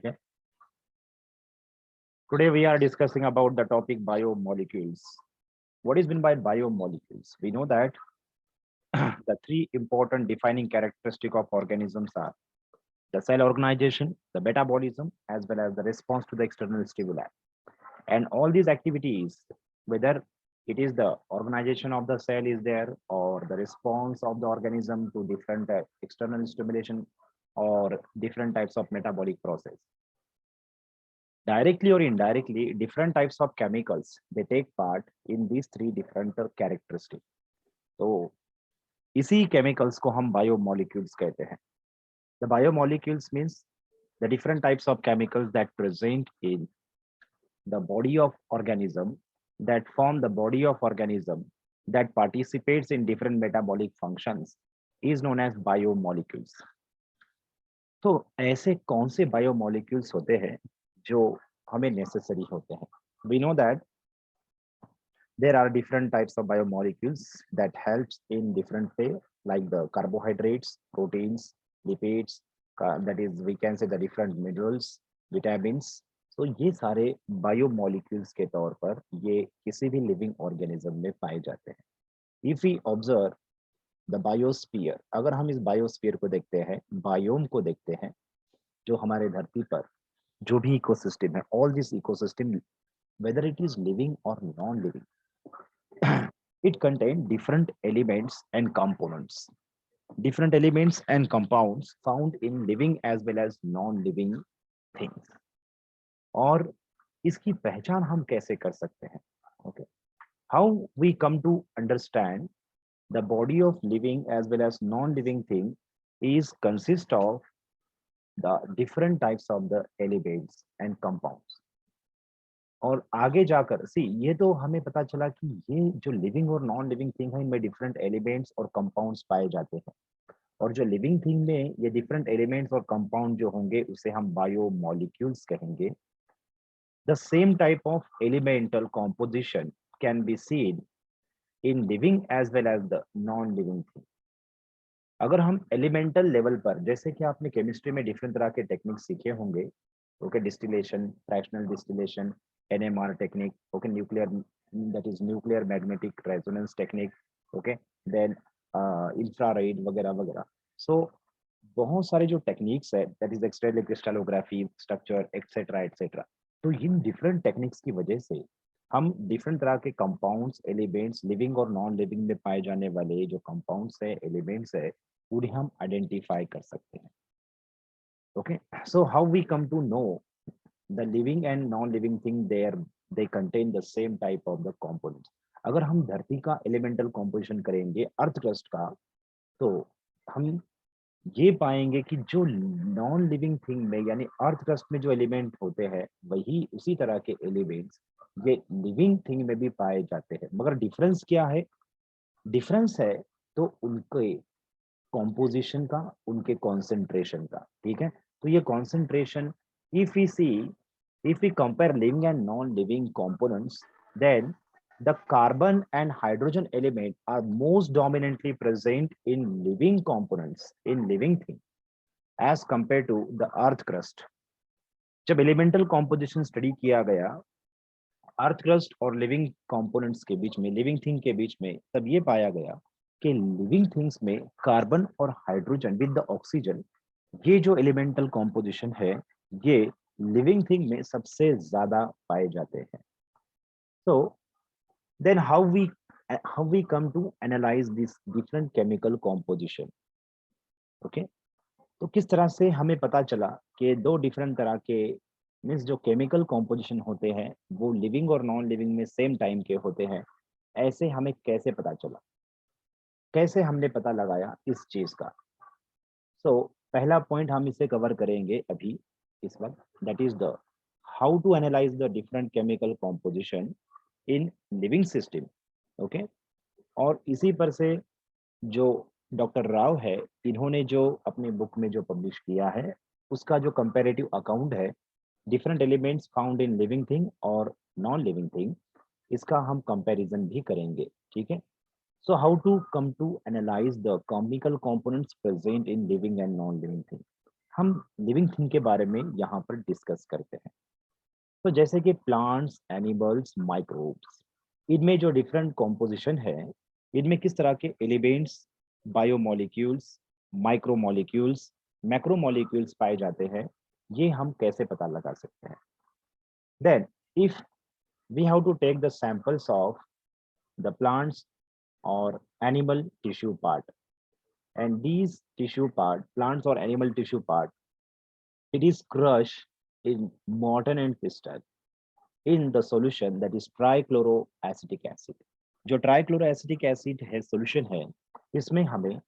Okay. Today we are discussing about the topic biomolecules. What is meant by biomolecules? We know that the three important defining characteristics of organisms are the cell organization, the metabolism, as well as the response to the external stimuli. And all these activities, whether it is the organization of the cell is there or the response of the organism to different external stimulation or different types of metabolic process, directly or indirectly, different types of chemicals they take part in these three different characteristics. तो इसी chemicals को हम biomolecules कहते हैं. The biomolecules means the different types of chemicals that present in the body of organism, that form the body of organism, that participates in different metabolic functions is known as biomolecules. तो ऐसे कौन से biomolecules होते हैं जो हमें necessary होते हैं? We know that there are different types of biomolecules that helps in different way, like the carbohydrates, proteins, lipids, that is we can say the different minerals, vitamins. तो ये सारे बायोमोलिक्यूल्स के तौर पर ये किसी भी लिविंग ऑर्गेनिज्म में पाए जाते हैं. If we observe the biosphere, अगर हम इस बायोस्फीयर को देखते हैं, बायोम को देखते हैं, जो हमारे धरती पर जो भी इकोसिस्टम है, all this ecosystem, whether it is living or non-living, it contains different elements and components, different elements and compounds found in living as well as non-living things. और इसकी पहचान हम कैसे कर सकते हैं? Okay, how we come to understand the body of living as well as non-living thing is consist of the different types of the elements and compounds. और आगे जाकर सी ये तो हमें पता चला कि ये जो लिविंग और नॉन लिविंग थिंग है, इनमें डिफरेंट एलिमेंट्स और कंपाउंड्स पाए जाते हैं. और जो लिविंग थिंग में ये डिफरेंट एलिमेंट्स और कंपाउंड जो होंगे उसे हम बायोमोलिक्यूल्स कहेंगे. The same type of elemental composition can be seen in living as well as the non living thing. अगर हम एलिमेंटल लेवल पर, जैसे कि आपने केमिस्ट्री में डिफरेंट तरह के टेक्निक सीखे होंगे, okay, distillation, fractional distillation, NMR technique, okay, nuclear, that is nuclear magnetic resonance technique, okay, then infrared वगैरह वगैरह. So बहुत सारे जो टेक्निक्स है, that is X-ray crystallography, structure etcetera etcetera. तो इन डिफरेंट टेक्निक्स की वजह से हम डिफरेंट तरह के कंपाउंड्स, एलिमेंट्स, लिविंग और नॉन लिविंग में पाए जाने वाले जो कंपाउंड्स है, एलिमेंट्स है, उन्हें हम आइडेंटिफाई कर सकते हैं. Okay, so how we come to know the living and non-living thing there, they contain the same type of the components. अगर हम धरती का एलिमेंटल कॉम्पोजिशन करेंगे, अर्थ क्रस्ट का, तो हम ये पाएंगे कि जो नॉन लिविंग थिंग में यानी अर्थ क्रस्ट में जो एलिमेंट होते हैं वही उसी तरह के एलिमेंट्स ये लिविंग थिंग में भी पाए जाते हैं. मगर डिफरेंस क्या है? डिफरेंस है तो उनके कॉम्पोजिशन का, उनके कॉन्सेंट्रेशन का. ठीक है, तो ये concentration, if we see, if we compare living and non-living components, then the carbon and hydrogen element are most dominantly present in living components, in living thing, as compared to the earth crust. जब elemental composition study किया गया earth crust और living components के बीच में, living thing के बीच में, तब ये पाया गया कि लिविंग थिंग्स में कार्बन और हाइड्रोजन विद द ऑक्सीजन, ये जो एलिमेंटल कॉम्पोजिशन है, ये लिविंग थिंग में सबसे ज्यादा पाए जाते हैं. So then how we come to analyse this different chemical composition. Okay, तो किस तरह से हमें पता चला कि दो डिफरेंट तरह के मीन्स जो केमिकल कॉम्पोजिशन होते हैं वो लिविंग और नॉन लिविंग में सेम टाइम के होते हैं? ऐसे हमें कैसे पता चला, कैसे हमने पता लगाया इस चीज का? सो पहला पॉइंट हम इसे कवर करेंगे अभी इस वक्त, that is the how to analyse the different chemical composition in living system. Okay, और इसी पर से जो डॉक्टर राव है, इन्होंने जो अपनी बुक में जो पब्लिश किया है उसका जो कंपैरेटिव अकाउंट है different elements found in living thing और नॉन लिविंग थिंग, इसका हम कंपैरिजन भी करेंगे. ठीक है, so how to come to analyze the chemical components present in living and non-living thing. हम लिविंग थिंग के बारे में यहाँ पर डिस्कस करते हैं। तो जैसे कि प्लांट्स, एनिमल्स, माइक्रोब्स, इनमें जो डिफरेंट कॉम्पोजिशन है, इनमें किस तरह के एलिमेंट्स, बायोमोलिक्यूल्स, माइक्रोमोलिक्यूल्स, मैक्रोमोलिक्यूल्स पाए जाते हैं, ये हम कैसे पता लगा सकते हैं? Then if we have to take the samples of the plants or animal tissue part, and these tissue part, plants or animal tissue part, it is crushed in mortar and pestle in the solution that is trichloroacetic acid. जो trichloroacetic acid है solution है, इसमें हमें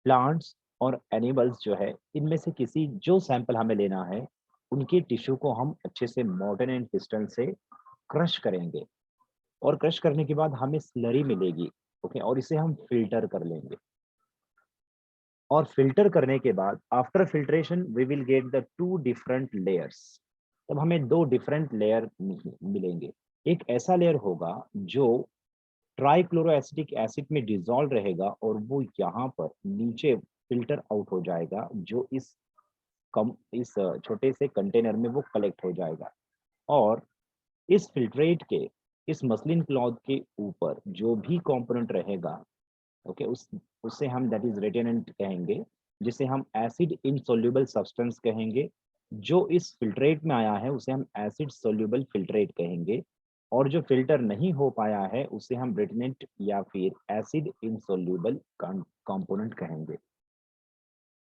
plants और animals जो है, इनमें से किसी जो सैंपल हमें लेना है, उनके टिश्यू को हम अच्छे से मॉर्टर एंड पिस्टल से क्रश करेंगे, और क्रश करने के बाद हमें स्लरी मिलेगी। ओके, और इसे हम फिल्टर कर लेंगे, और फिल्टर करने के बाद after filtration we will get the two different layers. तब हमें दो डिफरेंट लेयर मिलेंगे। एक ऐसा लेयर होगा जो ट्राइक्लोरोएसिटिक एसिड में डिसॉल्व रहेगा, और वो यहाँ पर नीचे फिल्टर आउट हो जाएगा, जो इस छोटे से कंटेनर में वो कलेक्ट हो जाएगा। और इस फिल्ट्रेट के, इस मसलिन क्लॉथ के ऊपर जो भी कंपोनेंट रहेगा, ओके, उससे हम दैट इज रेटेनेंट कहेंगे, जिसे हम एसिड इनसोल्यूबल सब्सटेंस कहेंगे। जो इस फिल्ट्रेट में आया है उसे हम एसिड सोल्यूबल फिल्ट्रेट कहेंगे, और जो फिल्टर नहीं हो पाया है उसे हम रेटेनेंट या फिर एसिड इनसोल्यूबल कंपोनेंट कहेंगे।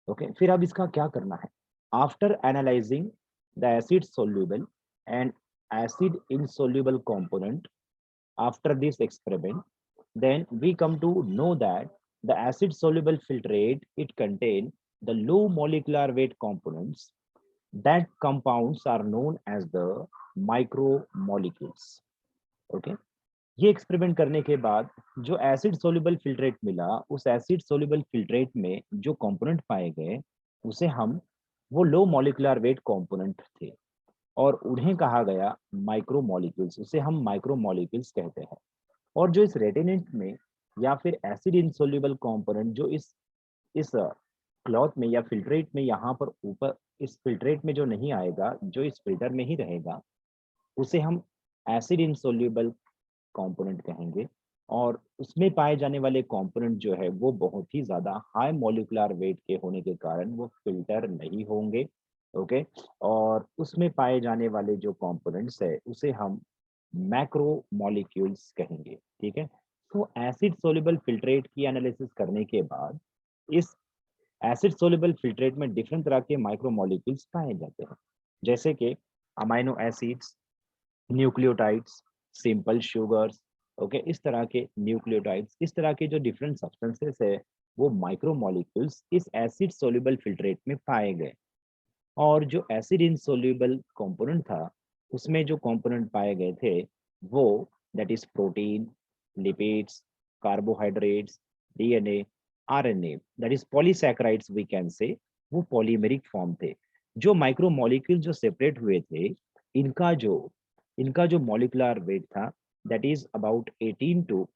ओके, फिर अब इसका क्या करना है? After analysing the acid soluble and acid insoluble component, after this experiment, then we come to know that the acid soluble filtrate, it contain the low molecular weight components. That compounds are known as the micromolecules. Okay, ये experiment करने के बाद जो acid soluble filtrate मिला, उस acid soluble filtrate में जो component पाए गए, उसे हम, वो लो मॉलिक्यूलर वेट कंपोनेंट थे, और उन्हें कहा गया माइक्रोमोलिक्यूल्स, उसे हम माइक्रोमोलिक्यूल्स कहते हैं। और जो इस रेटिनेंट में या फिर एसिड इनसोल्यूबल कंपोनेंट जो इस क्लॉथ में या फिल्ट्रेट में यहाँ पर ऊपर इस फिल्ट्रेट में जो नहीं आएगा, जो इस फिल्टर में ही रहेगा, उसे हम एसिड इनसोल्यूबल कंपोनेंट कहेंगे। और उसमें पाए जाने वाले कंपोनेंट जो है वो बहुत ही ज्यादा हाई मॉलिक्यूलर वेट के होने के कारण वो फिल्टर नहीं होंगे। ओके, और उसमें पाए जाने वाले जो कंपोनेंट्स है उसे हम मैक्रो मॉलिक्यूल्स कहेंगे। ठीक है, तो एसिड सोल्यूबल फिल्ट्रेट की एनालिसिस करने के बाद इस एसिड सोल्यूबल फिल्ट्रेट में डिफरेंट तरह के माइक्रो मॉलिक्यूल्स पाए जाते हैं, जैसे कि amino acids, nucleotides, simple sugars. Okay, इस तरह के न्यूक्लियोटाइड्स, इस तरह के जो डिफरेंट सब्सटेंसेस है, वो माइक्रो मॉलिक्यूल्स इस एसिड सोल्यूबल फिल्ट्रेट में पाए गए। और जो एसिड इनसोल्यूबल कंपोनेंट था, उसमें जो कंपोनेंट पाए गए थे, वो that is protein, lipids, carbohydrates, DNA, RNA, that is polysaccharides we can say, वो पॉलीमेरिक फॉर्म थे। जो माइक्रो मॉलिक्यूल जो सेपरेट हुए थे, इनका जो इनका जो मॉलिक्यूलर वेट था, that is about 18 to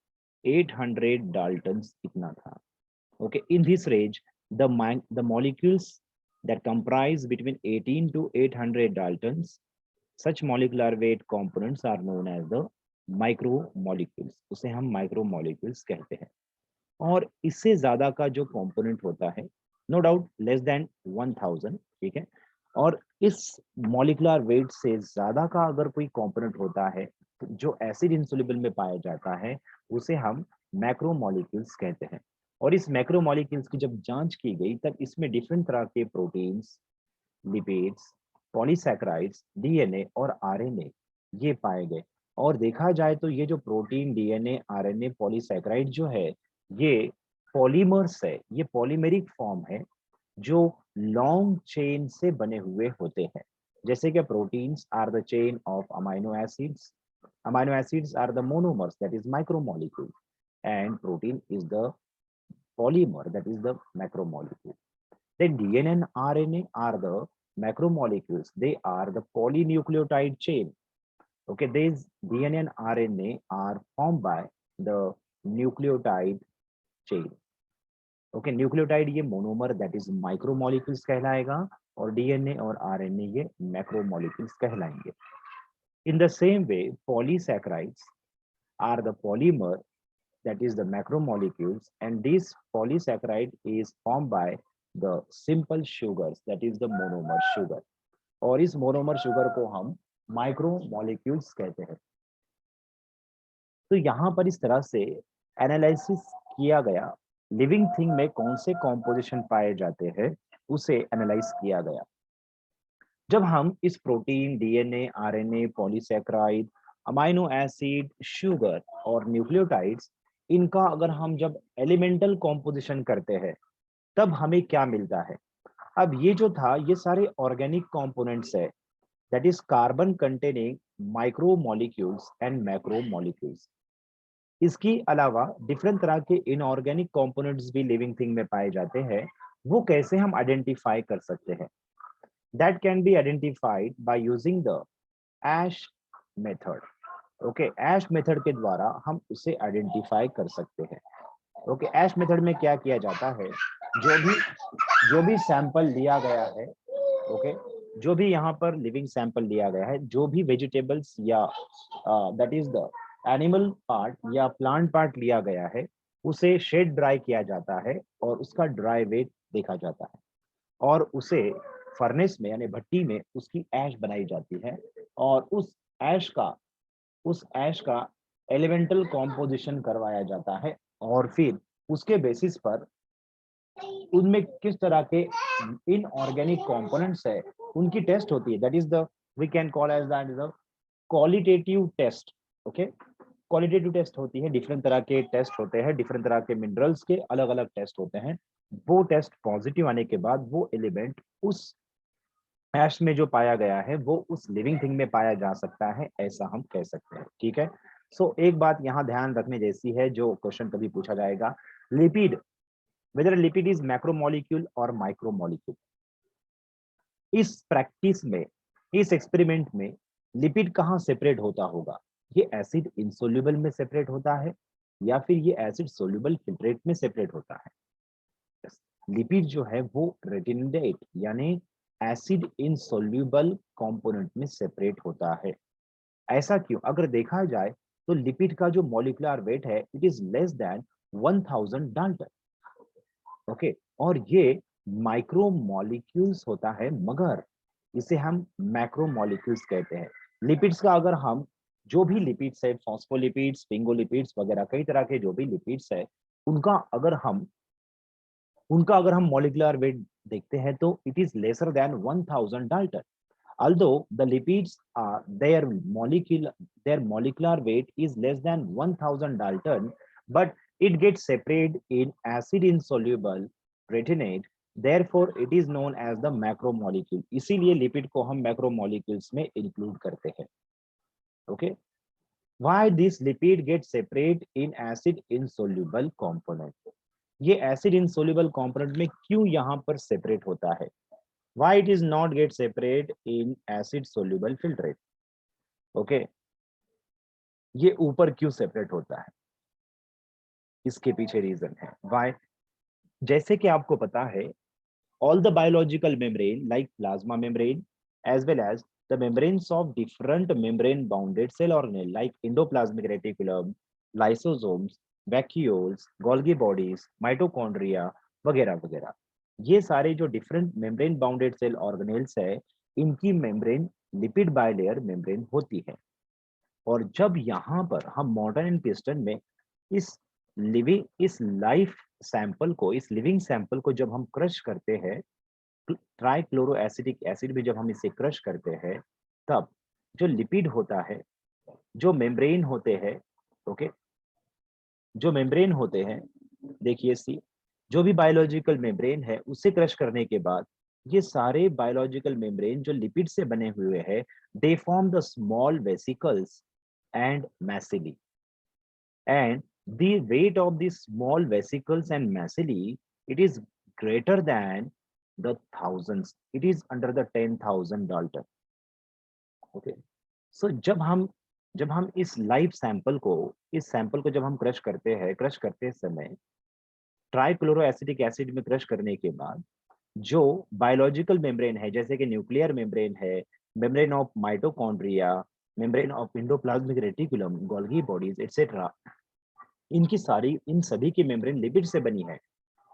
800 daltons इतना था। Okay, in this range, the molecules that comprise between 18 to 800 daltons, such molecular weight components are known as the micromolecules. उसे हम micromolecules कहते हैं। और इससे ज्यादा का जो कंपोनेंट होता है, नो डाउट लेस देन 1000, ठीक है, और इस मॉलिक्यूलर वेट से ज्यादा का अगर कोई कंपोनेंट होता है, तो जो एसिड इंसोल्यूबल में पाया जाता है, उसे हम मैक्रोमोलिक्यूल्स कहते हैं। और इस मैक्रोमोलिक्यूल्स की जब जांच की गई, तब इसमें डिफरेंट तरह के प्रोटीन्स, लिपिड्स, पॉलीसैकेराइड्स, डीएनए और आरएनए ये पाए गए। और देखा जाए तो ये जो प्रोटीन, डीएनए, आरएनए, पॉलीसैकेराइड जो है, ये पॉलीमर्स है, ये पॉलीमेरिक फॉर्म है, जो लॉन्ग चेन से बने हुए होते हैं। जैसे कि proteins are the chain of amino acids are the monomers, that is micromolecule, and protein is the polymer, that is the macromolecule. Then DNA and RNA are the macromolecules, they are the polynucleotide chain. Okay, these DNA and RNA are formed by the nucleotide chain. Okay, nucleotide ये monomer that is micromolecules कहलाएगा, और DNA और RNA ये macromolecules कहलाएंगे। In the same way polysaccharides are the polymer, that is the macromolecules, and this polysaccharide is formed by the simple sugars, that is the monomer sugar, और इस monomer sugar को हम micromolecules कहते हैं। तो यहाँ पर इस तरह से एनालिसिस किया गया, लिविंग थिंग में कौन से कॉम्पोजिशन पाए जाते हैं उसे एनालाइज किया गया। जब हम इस protein, DNA, RNA, polysaccharide, amino acid, sugar और न्यूक्लियोटाइड्स, इनका अगर हम जब एलिमेंटल कॉम्पोजिशन करते हैं तब हमें क्या मिलता है। अब ये जो था ये सारे ऑर्गेनिक कंपोनेंट्स है, that is carbon containing micromolecules and macromolecules. इसके अलावा डिफरेंट तरह के इनऑर्गेनिक कंपोनेंट्स भी लिविंग थिंग में पाए जाते हैं। वो कैसे हम आइडेंटिफाई कर सकते हैं? That can be identified by using the ash method. Okay, ash method के द्वारा हम उसे आइडेंटिफाई कर सकते हैं। ओके, एश मेथड में क्या किया जाता है, जो भी सैंपल लिया गया है, ओके, जो भी यहाँ पर लिविंग सैंपल लिया गया है, जो भी वेजिटेबल्स या that is the animal part या प्लांट पार्ट लिया गया है, उसे शेड ड्राई किया जाता है और उसका ड्राई वेट देखा जाता है और उसे फर्नेस में यानी भट्टी में उसकी ऐश बनाई जाती है और उस ऐश का एलिमेंटल कॉम्पोजिशन करवाया जाता है और फिर उसके बेसिस पर उनमें किस तरह के इनऑर्गेनिक कंपोनेंट्स है उनकी टेस्ट होती है। That is the we can call as that is the qualitative test. Okay, qualitative test होती है, डिफरेंट तरह के टेस्ट होते हैं, डिफरेंट तरह के मिनरल्स के अलग अलग टेस्ट होते हैं। वो टेस्ट पॉजिटिव आने के बाद वो एलिमेंट उस ऐश में जो पाया गया है वो उस लिविंग थिंग में पाया जा सकता है, ऐसा हम कह सकते हैं। ठीक है, सो एक बात यहाँ ध्यान रखने जैसी है, जो क्वेश्चन कभी पूछा जाएगा, lipid, whether lipid is macromolecule और माइक्रोमोलिक्यूल। इस प्रैक्टिस में, इस एक्सपेरिमेंट में लिपिड कहाँ सेपरेट होता होगा? ये एसिड इंसोल्यूबल में सेपरेट होता है या फिर ये एसिड सोल्यूबल फिल्ट्रेट में सेपरेट होता है? लिपिड जो है वो रेटिनोइड यानी एसिड इनसोल्यूबल कंपोनेंट में सेपरेट होता है। ऐसा क्यों? अगर देखा जाए तो लिपिड का जो मॉलिक्यूलर वेट है it is less than 1000 Dalton. Okay, और ये माइक्रोमोलिक्यूल्स होता है मगर इसे हम मैक्रोमोलिक्यूल्स कहते हैं। लिपिड्स का अगर हम जो भी लिपिड्स है, फॉस्फोलिपिड्स, स्फिंगोलिपिड्स वगैरह कई तरह के जो भी लिपिड्स है, उनका अगर हम मॉलिक्यूलर वेट देखते हैं तो it is lesser than 1000 Dalton. Although the lipids are their molecular weight is less than 1000 Dalton, but it gets separated in acid insoluble retinate. Therefore, it is known as the macromolecule. इसीलिए lipid को हम macromolecules में include करते हैं। Okay, why this lipid gets separate in acid insoluble component? ये acid insoluble component में क्यों यहाँ पर सेपरेट होता है? Why it is not get separate in acid soluble filtrate? Okay, ये ऊपर क्यों सेपरेट होता है? इसके पीछे रीजन है व्हाई। जैसे कि आपको पता है, all the biological membrane like plasma membrane as well as the membranes of different membrane bounded cell organelle like endoplasmic reticulum, lysosomes, vacuoles, Golgi bodies, mitochondria वगैरह वगैरह, ये सारे जो different membrane bounded cell organelles है, इनकी membrane lipid bilayer membrane होती है। और जब यहाँ पर हम मॉर्टर एंड पिस्टन में इस लाइफ सैंपल को, इस लिविंग सैंपल को जब हम क्रश करते हैं, ट्राइक्लोरो एसिटिक एसिड भी जब हम इसे क्रश करते हैं, तब जो लिपिड होता है, जो मेम्ब्रेन होते हैं, ओके, जो मेम्ब्रेन होते हैं, देखिए सी, जो भी बायोलॉजिकल मेम्ब्रेन है उसे क्रश करने के बाद ये सारे बायोलॉजिकल मेम्ब्रेन जो लिपिड से बने हुए हैं, they form the small vesicles and micelles, and the weight of these small vesicles and macelli, it is greater than the thousands, it is under the 10,000 Dalton. Okay, so जब हम इस live sample को जब हम crush करते हैं, crush करते समय ट्राइक्लोरो एसिटिक एसिड में क्रश करने के बाद जो बायोलॉजिकल मेम्ब्रेन है, जैसे कि न्यूक्लियर मेम्ब्रेन है, membrane of mitochondria, membrane of endoplasmic reticulum, Golgi bodies etcetera, इन सभी की मेम्ब्रेन लिपिड से बनी है।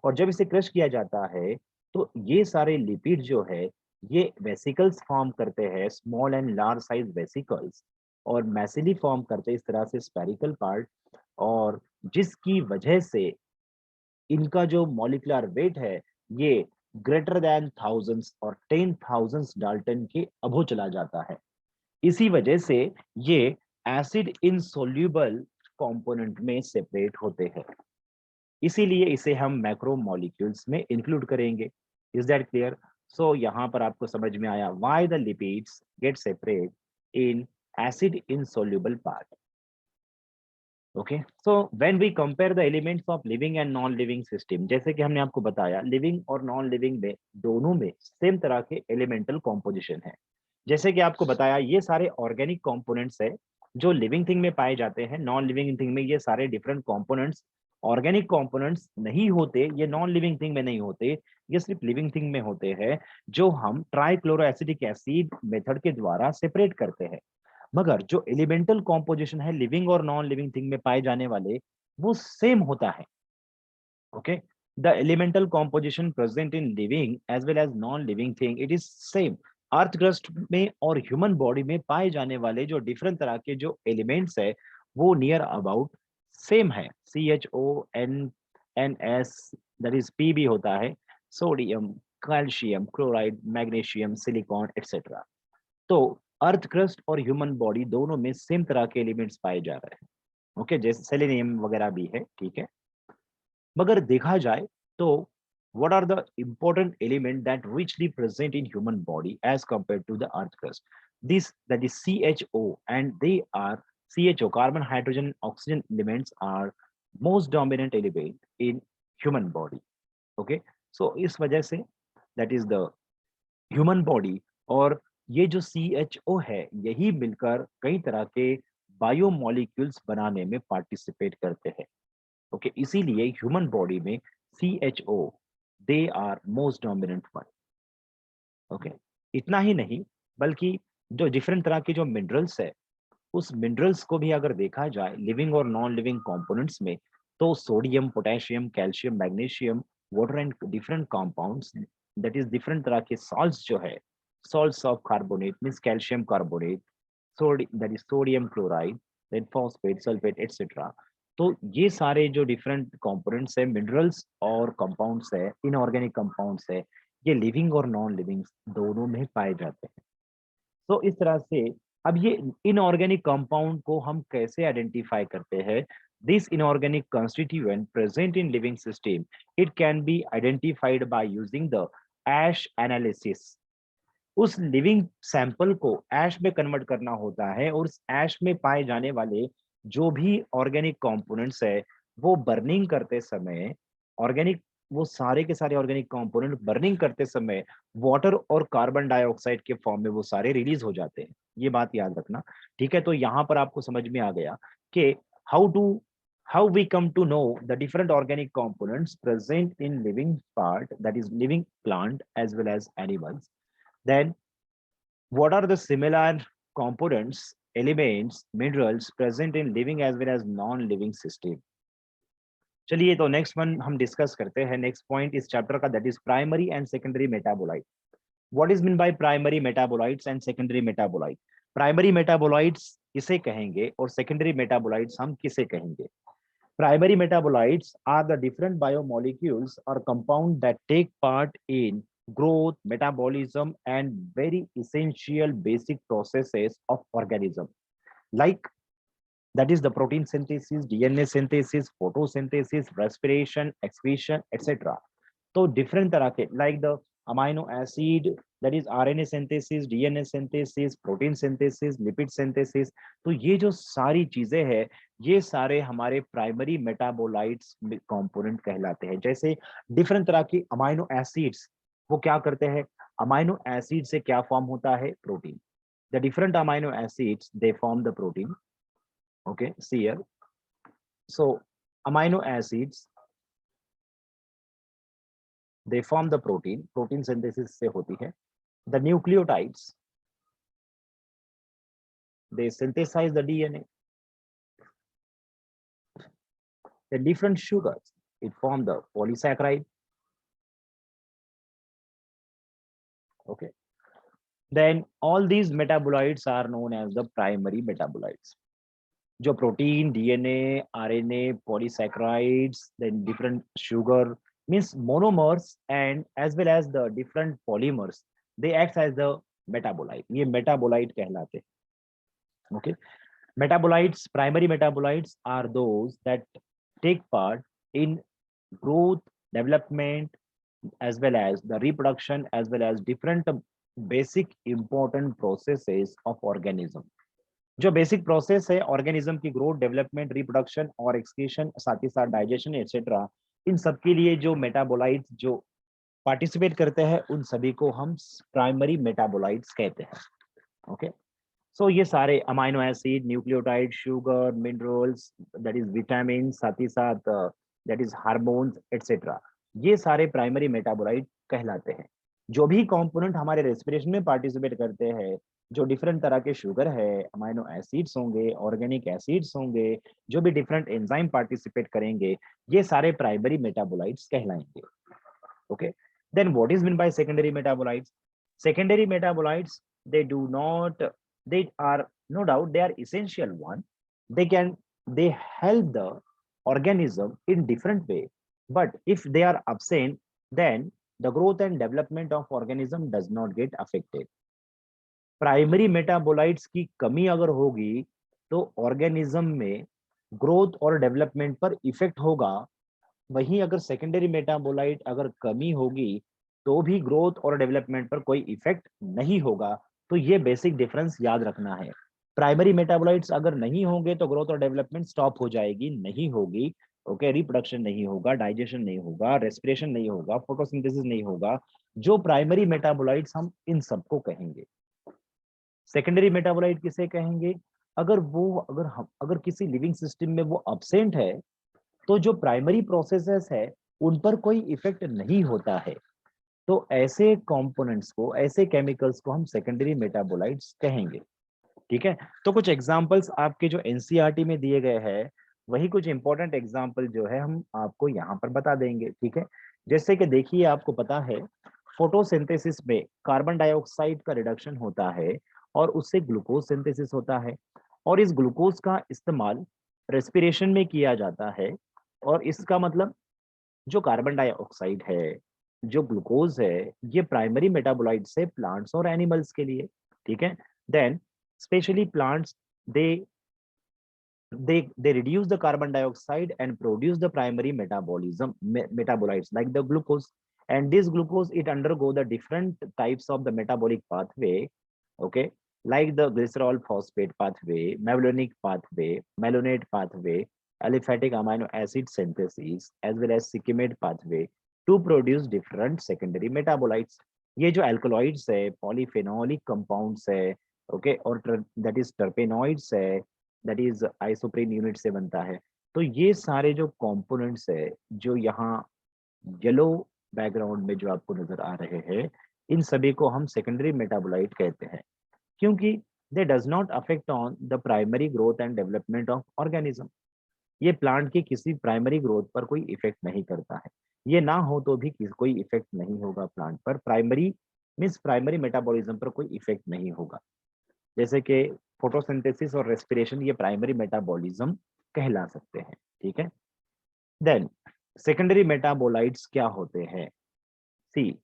और जब इसे क्रश किया जाता है तो ये सारे लिपिड जो है ये वेसिकल्स फॉर्म करते हैं, small and large size vesicles, और मैसिली फॉर्म करते हैं इस तरह से स्पेरिकल पार्ट, और जिसकी वजह से इनका जो मॉलिक्यूलर वेट है ये ग्रेटर देन थाउजेंड्स और 10,000 डाल्टन के अबो चला जाता है। इसी वजह से ये एसिड इनसोल्यूबल कंपोनेंट में सेपरेट होते हैं, इसीलिए इसे हम मैक्रो मॉलिक्यूल्स में इंक्लूड करेंगे। Is that clear? सो यहाँ पर आपको समझ में आया why the lipids get separate in acid insoluble part. Okay, so when we compare the elements of living and non living system, जैसे कि हमने आपको बताया लिविंग और नॉन लिविंग में दोनों में सेम तरह के एलिमेंटल कॉम्पोजिशन है। जैसे कि आपको बताया ये सारे ऑर्गेनिक कंपोनेंट्स है जो लिविंग थिंग में पाए जाते हैं, नॉन लिविंग थिंग में ये सारे डिफरेंट कंपोनेंट्स ऑर्गेनिक कंपोनेंट्स नहीं होते, ये नॉन लिविंग थिंग में नहीं होते, ये सिर्फ लिविंग थिंग में होते हैं, जो हम ट्राइक्लोरोएसिटिक एसिड मेथड के द्वारा सेपरेट करते हैं। मगर जो एलिमेंटल कॉम्पोजिशन है लिविंग और नॉन लिविंग थिंग में पाए जाने वाले वो सेम होता है। Okay, the elemental composition present in living as well as non living thing it is same. Earth crust में और ह्यूमन बॉडी में पाए जाने वाले जो डिफरेंट तरह के जो एलिमेंट्स है वो नियर अबाउट सेम है। CHO, N, NS, that is Pb होता है, sodium, calcium chloride, magnesium, silicon etcetera. तो अर्थ क्रस्ट और ह्यूमन बॉडी दोनों में सेम तरह के एलिमेंट्स पाए जा रहे हैं। ओके, जैसे सेलेनियम वगैरह भी है, ठीक है। मगर देखा जाए तो what are the important element that richly present in human body as compared to the earth crust? This, that is CHO, and they are CHO, carbon hydrogen oxygen elements are most dominant element in human body. Okay, so इस वजह से that is the human body और ये जो CHO है यही मिलकर कई तरह के बायोमोलिक्यूल्स बनाने में पार्टिसिपेट करते हैं। ओके, इसीलिए ह्यूमन बॉडी में CHO they are most dominant one. Okay, इतना ही नहीं बल्कि जो डिफरेंट तरह के जो मिनरल्स है उस मिनरल्स को भी अगर देखा जाए लिविंग और नॉन लिविंग कंपोनेंट्स में, तो sodium, potassium, calcium, magnesium, water and different compounds, that is different तरह के सॉल्ट्स जो है, salts of carbonate means calcium carbonate, that is sodium chloride, then phosphate, sulphate etcetera. तो ये सारे जो डिफरेंट कंपोनेंट्स है, मिनरल्स और कंपाउंड्स है, इनऑर्गेनिक कंपाउंड्स है, ये लिविंग और नॉन लिविंग दोनों में पाए जाते हैं। तो इस तरह से अब ये इनऑर्गेनिक कंपाउंड को हम कैसे आइडेंटिफाई करते हैं? This inorganic constituent present in living system, it can be identified by using the ash analysis। उस लिविंग सैंपल को ऐश में कन्वर्ट करना होता है और उस ऐश में पाए जाने वाले जो भी ऑर्गेनिक कंपोनेंट्स है वो बर्निंग करते समय ऑर्गेनिक, वो सारे के सारे ऑर्गेनिक कंपोनेंट बर्निंग करते समय वाटर और कार्बन डाइऑक्साइड के फॉर्म में वो सारे रिलीज हो जाते हैं। ये बात याद रखना, ठीक है। तो यहाँ पर आपको समझ में आ गया कि how to how we come to know the different organic components present in living part, that is living plant as well as animals. Then what are the similar components, elements, minerals present in living as well as non-living system? चलिए तो next one हम discuss करते हैं, next point इस chapter का, that is primary and secondary metabolite. What is mean by primary metabolites and secondary metabolite? Primary metabolites किसे कहेंगे और सेकेंडरी मेटाबोलाइट्स हम किसे कहेंगे? Primary metabolites are the different biomolecules or compounds that take part in growth, metabolism, and very essential basic processes of organism. Like that is the protein synthesis, DNA synthesis, photosynthesis, respiration, excretion, etc. तो different तरह के like the amino acid, that is RNA synthesis, DNA synthesis, protein synthesis, lipid synthesis. तो ये जो सारी चीजें हैं ये सारे हमारे प्राइमरी मेटाबोलाइट्स कंपोनेंट कहलाते हैं। जैसे डिफरेंट तरह की अमाइनो एसिड्स वो क्या करते हैं, अमाइनो एसिड से क्या फॉर्म होता है, protein. The different amino acids they form the protein. Okay, see here, so amino acids they form the protein, protein synthesis से होती है। The nucleotides they synthesise the DNA, the different sugars it form the polysaccharide. Okay, then all these metabolites are known as the primary metabolites. जो protein, DNA, RNA, polysaccharides, then different sugar means monomers and as well as the different polymers, they act as the metabolite. ये metabolite कहलाते हैं. Okay, metabolites, primary metabolites are those that take part in growth, development, as well as the reproduction, as well as different basic important processes of organism. जो basic process है organism की growth, development, reproduction और excretion, साथ ही साथ digestion etcetera, इन सब के लिए जो मेटाबोलाइट्स जो पार्टिसिपेट करते हैं उन सभी को हम प्राइमरी मेटाबोलाइट्स कहते हैं. ओके, सो ये सारे amino acid, nucleotide, sugar, minerals, that is vitamin, साथ ही साथ दैट इज हार्मोन्स एटसेट्रा, ये सारे प्राइमरी मेटाबोलाइट कहलाते हैं. जो भी कंपोनेंट हमारे रेस्पिरेशन में पार्टिसिपेट करते हैं, जो डिफरेंट तरह के शुगर है, अमाइनो एसिड्स होंगे, ऑर्गेनिक एसिड्स होंगे, जो भी डिफरेंट एंजाइम पार्टिसिपेट करेंगे, ये सारे प्राइमरी मेटाबोलाइट्स कहलाएंगे. Okay, then what is mean by secondary metabolites? Secondary metabolites, they do not, they are no doubt they are essential one. They help the organism in different way, but if they are absent, then the growth and development of organism does not get affected. Primary metabolites की कमी अगर होगी तो organism में growth और development पर effect होगा. वहीं अगर सेकेंडरी मेटाबोलाइट अगर कमी होगी तो भी ग्रोथ और डेवलपमेंट पर कोई इफेक्ट नहीं होगा. तो ये बेसिक डिफरेंस याद रखना है. प्राइमरी मेटाबोलाइट्स अगर नहीं होंगे तो ग्रोथ और डेवलपमेंट स्टॉप हो जाएगी, नहीं होगी. ओके, रिप्रोडक्शन नहीं होगा, डाइजेशन नहीं होगा, रेस्पिरेशन नहीं होगा, फोटोसिंथेसिस नहीं होगा. जो प्राइमरी मेटाबोलाइट्स हम इन सबको कहेंगे. सेकेंडरी मेटाबोलाइट किसे कहेंगे? अगर किसी लिविंग सिस्टम में वो अब्सेंट है तो जो प्राइमरी प्रोसेसेस है उन पर कोई इफेक्ट नहीं होता है. तो ऐसे कंपोनेंट्स को, ऐसे केमिकल्स को हम सेकेंडरी मेटाबोलाइट्स कहेंगे. ठीक है, तो कुछ एग्जांपल्स आपके जो एनसीईआरटी में दिए गए हैं वही कुछ इंपॉर्टेंट एग्जांपल जो है हम आपको यहाँ पर बता देंगे. ठीक है, जैसे कि देखिए, आपको पता है फोटोसिंथेसिस में कार्बन डाइऑक्साइड का रिडक्शन होता है और उससे ग्लूकोज सिंथेसिस होता है, और इस ग्लूकोज का इस्तेमाल रेस्पिरेशन में किया जाता है. और इसका मतलब जो कार्बन डाइऑक्साइड है, जो ग्लूकोज है, ये प्राइमरी मेटाबोलाइट्स है प्लांट्स और एनिमल्स के लिए. ठीक है, then specially plants, they reduce the carbon dioxide and produce the primary metabolites like the glucose. And this glucose, it undergo the different types of the metabolic pathway. Okay, like the glycerol phosphate pathway, mevalonic pathway, malonate pathway, aliphatic amino acid synthesis, as well as Shikimate pathway to produce different secondary metabolites. ये जो alkaloids है, polyphenolic compounds है, okay, और that is terpenoids है, that is isoprene unit से बनता है. तो ये सारे जो components है, जो यहाँ येलो बैकग्राउंड में जो आपको नजर आ रहे हैं, इन सभी को हम सेकेंडरी मेटाबोलाइट कहते हैं, क्योंकि दे does not affect on the primary growth and development of organism. ये प्लांट की किसी प्राइमरी ग्रोथ पर कोई इफेक्ट नहीं करता है. ये ना हो तो भी कोई इफेक्ट नहीं होगा प्लांट पर. प्राइमरी मीन्स प्राइमरी मेटाबॉलिज्म पर कोई इफेक्ट नहीं होगा. जैसे कि फोटोसिंथेसिस और रेस्पिरेशन, ये प्राइमरी मेटाबॉलिज्म कहला सकते हैं. ठीक है, देन सेकेंडरी मेटाबोलाइट्स क्या होते हैं? सी,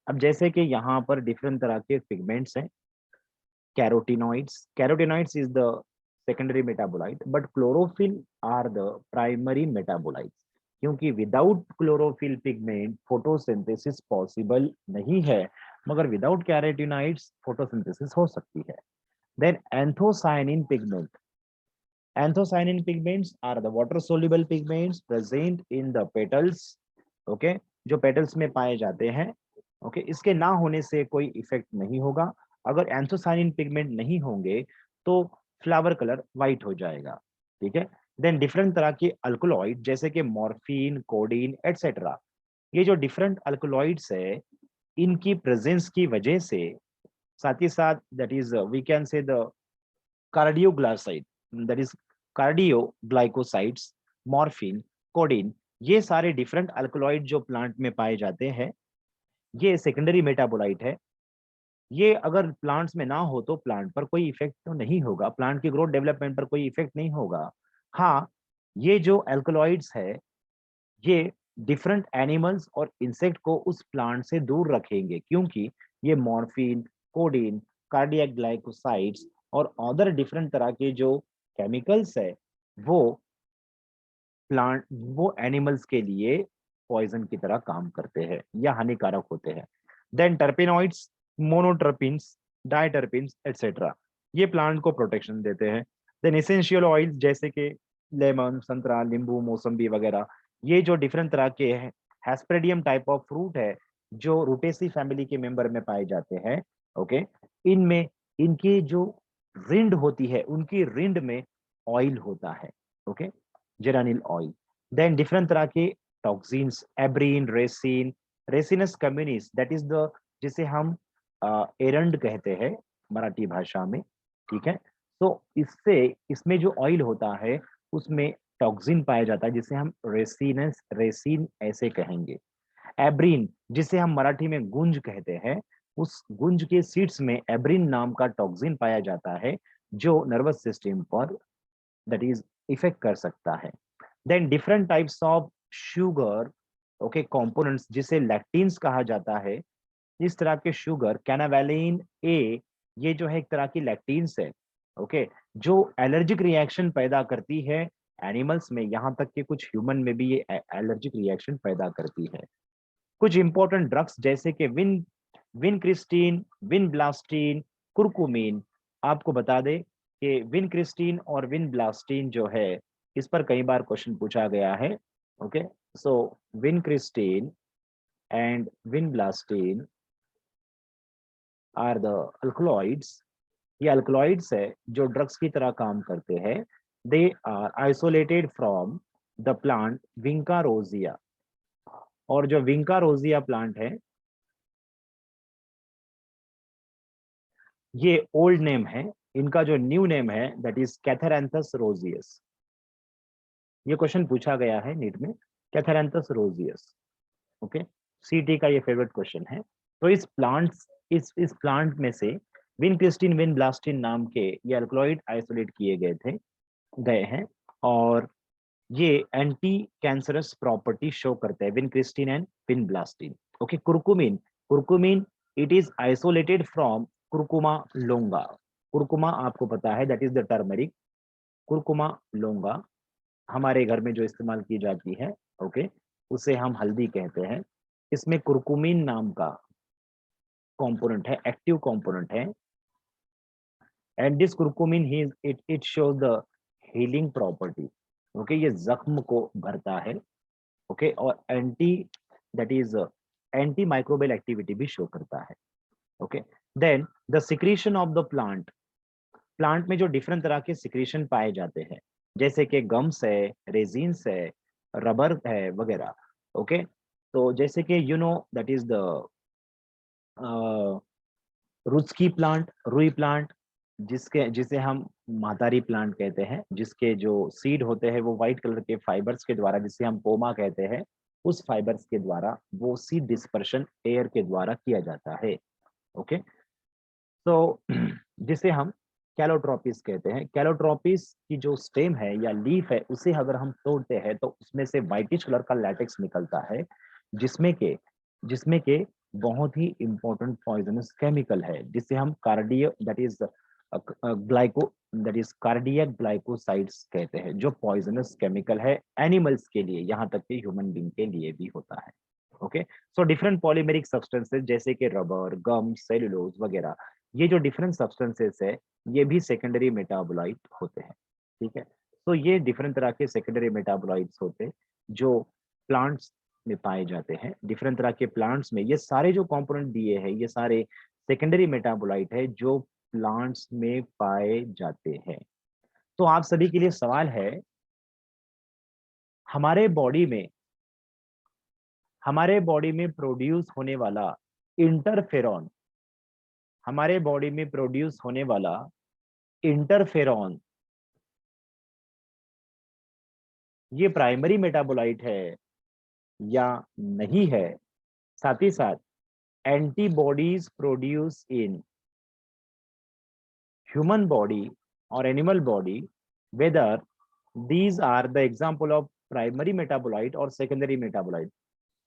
अब जैसे कि यहाँ पर डिफरेंट तरह के पिगमेंट्स हैं. Carotenoids is the secondary metabolite, but chlorophyll are the primary metabolites. क्योंकि without chlorophyll pigment photosynthesis possible नहीं है, मगर विदाउट कैरोटिनॉइड्स फोटोसिंथेसिस हो सकती है. Then anthocyanin pigment. Anthocyanin pigments are the water soluble pigments present in the petals. Okay, जो petals में पाए जाते हैं. ओके, इसके ना होने से कोई इफेक्ट नहीं होगा. अगर एंथोसायनिन पिगमेंट नहीं होंगे तो फ्लावर कलर व्हाइट हो जाएगा. ठीक है, देन डिफरेंट तरह के अल्कोलॉइड जैसे कि मॉर्फिन, कोडीन एटसेट्रा, ये जो डिफरेंट अल्कलॉइड्स है, इनकी प्रेजेंस की वजह से, साथ ही साथ that is we can say the cardioglycoside, that is cardioglycosides, morphine, codeine, ये सारे डिफरेंट अल्कलॉइड जो प्लांट में पाए जाते हैं, ये सेकेंडरी मेटाबोलाइट है। ये अगर प्लांट्स में ना हो तो प्लांट पर कोई इफेक्ट तो नहीं होगा, प्लांट की ग्रोथ डेवलपमेंट पर कोई इफेक्ट नहीं होगा। हाँ, ये जो अल्कलॉइड्स है, ये डिफरेंट एनिमल्स और इंसेक्ट को उस प्लांट से दूर रखेंगे, क्योंकि ये मॉर्फिन, कोडिन, कार्डियक ग्लाइकोसाइड्स और अदर डिफरेंट तरह के जो केमिकल्स है, वो प्लांट, वो एनिमल्स के लिए पॉइजन की तरह काम करते हैं या हानिकारक होते हैं। देन टर्पेनॉइड्स, मोनोटर्पिन्स, डायटर्पिन्स एटसेट्रा, ये प्लांट को प्रोटेक्शन देते हैं। देन एसेंशियल ऑयल्स जैसे कि लेमन, संतरा, नींबू, मौसम्बी वगैरह, ये जो डिफरेंट तरह के हैं, हेस्पेरिडियम टाइप ऑफ फ्रूट है जो रूटेसी फैमिली के मेंबर में पाए जाते हैं। ओके, इनमें इनकी जो रिंड होती है, उनकी रिंड में ऑयल होता है। Okay, geranyl oil. Then different तरह के toxins, abrin, ricin, ricinus communis, that is the, जिसे हम एरंड कहते हैं मराठी भाषा में, ठीक है। तो इससे, इसमें जो ऑयल होता है उसमें टॉक्सिन पाया जाता है, जिसे हम रेसिनस, रेसिन ऐसे कहेंगे। एब्रीन, जिसे हम मराठी में गुंज कहते हैं, उस गुंज के सीड्स में एब्रीन नाम का टॉक्सिन पाया जाता है, जो नर्वस सिस्टम पर दैट इज इफेक्ट कर सकता है। Then different types of sugar, okay, components जिसे लैक्टिन्स कहा जाता है, इस तरह के शुगर, कैनावेलिन ए, ये जो है एक तरह की लैक्टिन्स है। ओके, जो एलर्जिक रिएक्शन पैदा करती है एनिमल्स में, यहाँ तक कि कुछ ह्यूमन में भी ये एलर्जिक रिएक्शन पैदा करती है। कुछ इंपॉर्टेंट ड्रग्स जैसे कि विनक्रिस्टीन, विनब्लास्टीन, कुर्कुमिन, आपको बता दें कि विनक्रिस्टीन और विनब्लास्टीन जो है, इस पर कई बार क्वेश्चन पूछा गया है। Okay, so vincristine and vinblastine are the alkaloids, ये अल्कलॉइड्स है जो ड्रग्स की तरह काम करते हैं। They are isolated from the plant vinca rosea, और जो विंका रोजिया प्लांट है, ये ओल्ड नेम है, इनका जो न्यू नेम है दैट इज कैथेरैंथस रोजियस। ये क्वेश्चन पूछा गया है नीट में, कैथेरैंथस रोजियस। ओके, सीटी का ये फेवरेट क्वेश्चन है। तो इस प्लांट्स, इस प्लांट में से विनक्रिस्टीन, विनब्लास्टीन नाम के ये अल्कलॉइड आइसोलेट किए गए हैं, और ये एंटी कैंसरस प्रॉपर्टी शो करते हैं, vincristine and vinblastine. Okay, curcumin, curcumin it is isolated from curcuma longa. Curcuma आपको पता है that is the turmeric, curcuma longa हमारे घर में जो इस्तेमाल की जाती है, ओके, उसे हम हल्दी कहते हैं। इसमें कुर्कुमिन नाम का कंपोनेंट है, एक्टिव कंपोनेंट है, एंड दिस कुर्कुमिन ही it shows the healing property. Okay, ये जख्म को भरता है। ओके, और anti, that is anti microbial activity भी शो करता है। Okay, then the secretion of the plant, plant में जो डिफरेंट तरह के सिक्रीशन पाए जाते हैं, जैसे कि गम्स है, रेजिन्स है, रबर है वगैरह। ओके, तो जैसे कि you know that is the रुचकी प्लांट, रुई प्लांट, जिसे हम मातारी प्लांट कहते हैं, जिसके जो सीड होते हैं वो व्हाइट कलर के फाइबर्स के द्वारा, जिसे हम पोमा कहते हैं, उस फाइबर्स के द्वारा वो सीड डिस्पर्शन एयर के द्वारा किया जाता है। ओके, तो जिसे हम कैलोट्रोपिस कहते हैं। कैलोट्रोपिस की जो स्टेम है या लीफ है, उसे अगर हम तोड़ते हैं तो उसमें से व्हाइटिश कलर का लैटेक्स निकलता है, जिसमें के बहुत ही इंपॉर्टेंट पॉइजनस केमिकल है, जिसे हम cardio that is glyco that is cardiac glycosides कहते हैं, जो पॉइजनस केमिकल है एनिमल्स के लिए, यहाँ तक कि ह्यूमन बींग के लिए भी होता है। Okay, so different polymeric substances जैसे कि रबर, गम, सेलुलोज वगैरह, ये जो डिफरेंट सब्सटेंसेस है, ये भी सेकेंडरी मेटाबोलाइट होते हैं। ठीक है, तो ये डिफरेंट तरह के सेकेंडरी मेटाबोलाइट्स होते हैं जो प्लांट्स में पाए जाते हैं। डिफरेंट तरह के प्लांट्स में ये सारे जो कंपोनेंट दिए हैं, ये सारे सेकेंडरी मेटाबोलाइट है जो प्लांट्स में पाए जाते हैं। तो आप सभी के लिए सवाल है, हमारे बॉडी में हमारे बॉडी में प्रोड्यूस होने वाला इंटरफेरॉन, हमारे बॉडी में प्रोड्यूस होने वाला इंटरफेरॉन, ये प्राइमरी मेटाबोलाइट है या नहीं है। साथ ही साथ antibodies produce in human body और animal body, whether these are the example of primary metabolite और सेकेंडरी मेटाबोलाइट,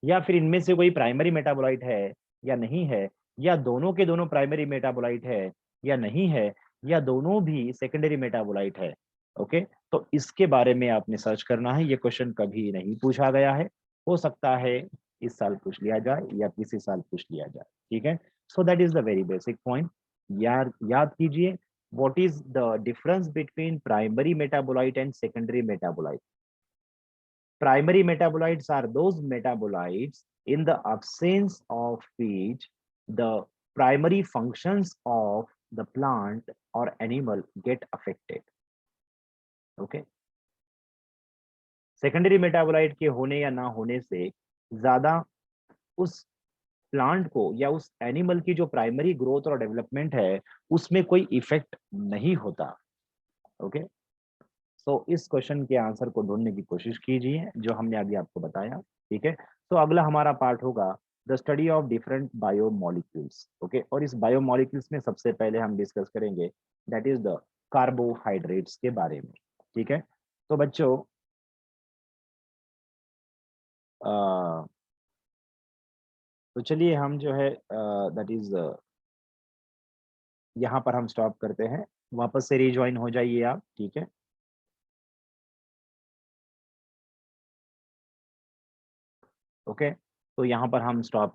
या फिर इनमें से कोई प्राइमरी मेटाबोलाइट है या नहीं है, या दोनों के दोनों प्राइमरी मेटाबोलाइट है या नहीं है, या दोनों भी सेकेंडरी मेटाबोलाइट है। ओके, तो इसके बारे में आपने सर्च करना है। ये क्वेश्चन कभी नहीं पूछा गया है, हो सकता है इस साल पूछ लिया जाए या किसी साल पूछ लिया जाए। ठीक है, so that is the very basic point. याद कीजिए, what is the difference between primary metabolite and secondary metabolite. Primary metabolites are those metabolites in the absence of which the primary functions of the plant or animal get affected. Okay. Secondary metabolite के होने या ना होने से ज्यादा उस plant को या उस एनिमल की जो प्राइमरी ग्रोथ और डेवलपमेंट है उसमें कोई इफेक्ट नहीं होता। ओके, सो इस क्वेश्चन के आंसर को ढूंढने की कोशिश कीजिए जो हमने अभी आपको बताया। ठीक है, तो अगला हमारा पार्ट होगा the study of different biomolecules. Okay, और इस बायोमोलिक्यूल्स में सबसे पहले हम डिस्कस करेंगे दैट इज द कार्बोहाइड्रेट्स के बारे में। ठीक है, तो बच्चों तो चलिए हम जो है दैट इज यहाँ पर हम स्टॉप करते हैं, वापस से रिज्वाइन हो जाइए आप। ठीक है, ओके, तो यहाँ पर हम स्टॉप